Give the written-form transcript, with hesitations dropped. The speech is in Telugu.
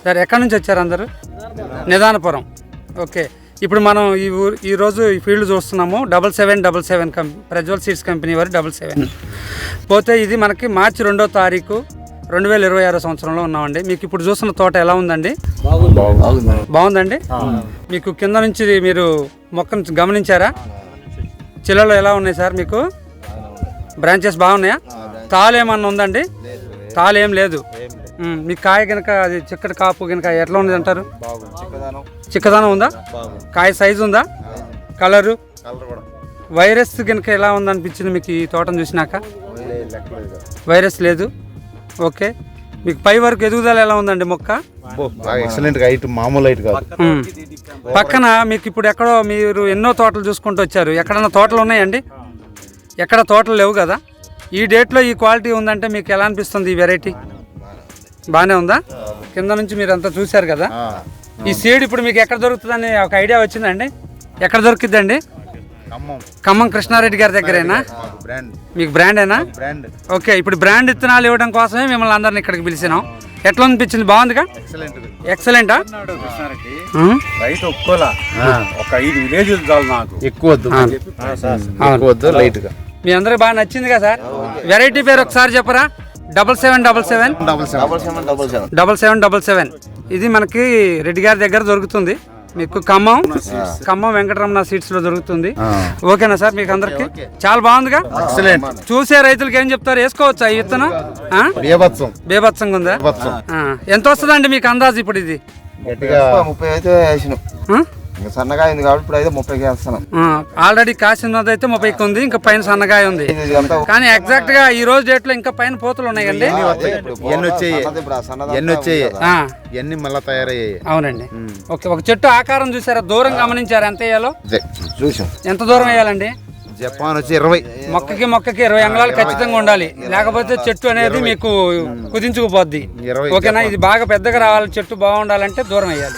సార్ ఎక్కడి నుంచి వచ్చారు అందరూ? నిదానపురం. ఓకే, ఇప్పుడు మనం ఈరోజు ఈ ఫీల్డ్ చూస్తున్నాము 7777 ప్రజ్వల్ సీడ్స్ కంపెనీ వారి 77 పోతే ఇది మనకి మార్చి 2వ తారీఖు 2026 సంవత్సరంలో ఉన్నామండి. మీకు ఇప్పుడు చూస్తున్న తోట ఎలా ఉందండి? బాగుందండి. మీకు కింద నుంచి మీరు మొక్కను గమనించారా? చిల్లలు ఎలా ఉన్నాయి సార్? మీకు బ్రాంచెస్ బాగున్నాయా? తాలు ఏమన్నా ఉందండి? తాలు ఏం లేదు. మీ కాయ కనుక అది చిక్కటి కాపు కనుక ఎట్లా ఉంది అంటారు? చిక్కదనం ఉందా? కాయ సైజు ఉందా? కలరు వైరస్ కనుక ఎలా ఉందనిపించింది మీకు ఈ తోటను చూసినాక? వైరస్ లేదు. ఓకే, మీకు పై వరకు ఎదుగుదల ఎలా ఉందండి మొక్క? ఎక్సలెంట్ హైట్, మామూలు హైట్ కాదు. పక్కన మీకు ఇప్పుడు ఎక్కడో మీరు ఎన్నో తోటలు చూసుకుంటూ వచ్చారు, ఎక్కడన్నా తోటలు ఉన్నాయండి? ఎక్కడ తోటలు లేవు కదా. ఈ డేట్లో ఈ క్వాలిటీ ఉందంటే మీకు ఎలా అనిపిస్తుంది? ఈ వెరైటీ బాగానే ఉందా? కింద నుంచి మీరు అంతా చూశారు కదా. ఈ సీడ్ ఇప్పుడు మీకు ఎక్కడ దొరుకుతుందని ఒక ఐడియా వచ్చిందండి? ఎక్కడ దొరుకుతుందండి? ఖమ్మం కృష్ణారెడ్డి గారి దగ్గరేనా? మీకు బ్రాండేనా? ఓకే, ఇప్పుడు బ్రాండ్ విత్తనాలు ఇవ్వడం కోసమే మిమ్మల్ని అందరిని ఇక్కడికి పిలిచినాం. ఎట్లా అనిపించింది? బాగుందిగా? ఎక్సలెంటా? రైతు ఒక్కోలా ఒక 5 విలేజ్లు చాలు నాకు, ఎక్కువ వద్దు, లైట్ గా. మీ అందరికి బాగా నచ్చిందిగా సార్? వెరైటీ పేరు ఒకసారి చెప్పరా? 7777 ఇది మనకి రెడ్డి గారి దగ్గర దొరుకుతుంది. మీకు ఖమ్మం వెంకటరమణ సీడ్స్ లో దొరుకుతుంది. ఓకేనా సార్? మీకు అందరికి చాలా బాగుందిగా? చూసే రైతులకి ఏం చెప్తారు? వేసుకోవచ్చా ఈ విత్తనం? బేభత్సంగా ఉందా? ఎంత వస్తుందండి మీకు అందాజు ఇప్పుడు? ఇది 30 అయితే వేసినాం. సన్నగా ఉంది కాబట్టి ఇప్పుడు అయితే 30కి వేస్తున్నాం. ఆల్రెడీ కాసినది అయితే 30కి ఉంది, ఇంకా పైన సన్నగాయ ఉంది. కానీ ఎగ్జాక్ట్ గా ఈ రోజు డేట్ లో ఇంకా పైన పోతలు ఉన్నాయండి. ఇవన్నీ మళ్ళీ తయారయ్యాయి. అవునండి. ఓకే, ఒక చెట్టు ఆకారం చూసారా? దూరం గమనించారా? ఎంత వేయాలో చూసాం. ఎంత దూరం వేయాలండి? జపాన్ వచ్చి 20 మొక్కకి 20 అంగుళాలు ఖచ్చితంగా ఉండాలి, లేకపోతే చెట్టు అనేది మీకు కుదించుకుపోద్ది. ఓకేనా? ఇది బాగా పెద్దగా రావాలి, చెట్టు బాగుండాలంటే దూరం వేయాలి.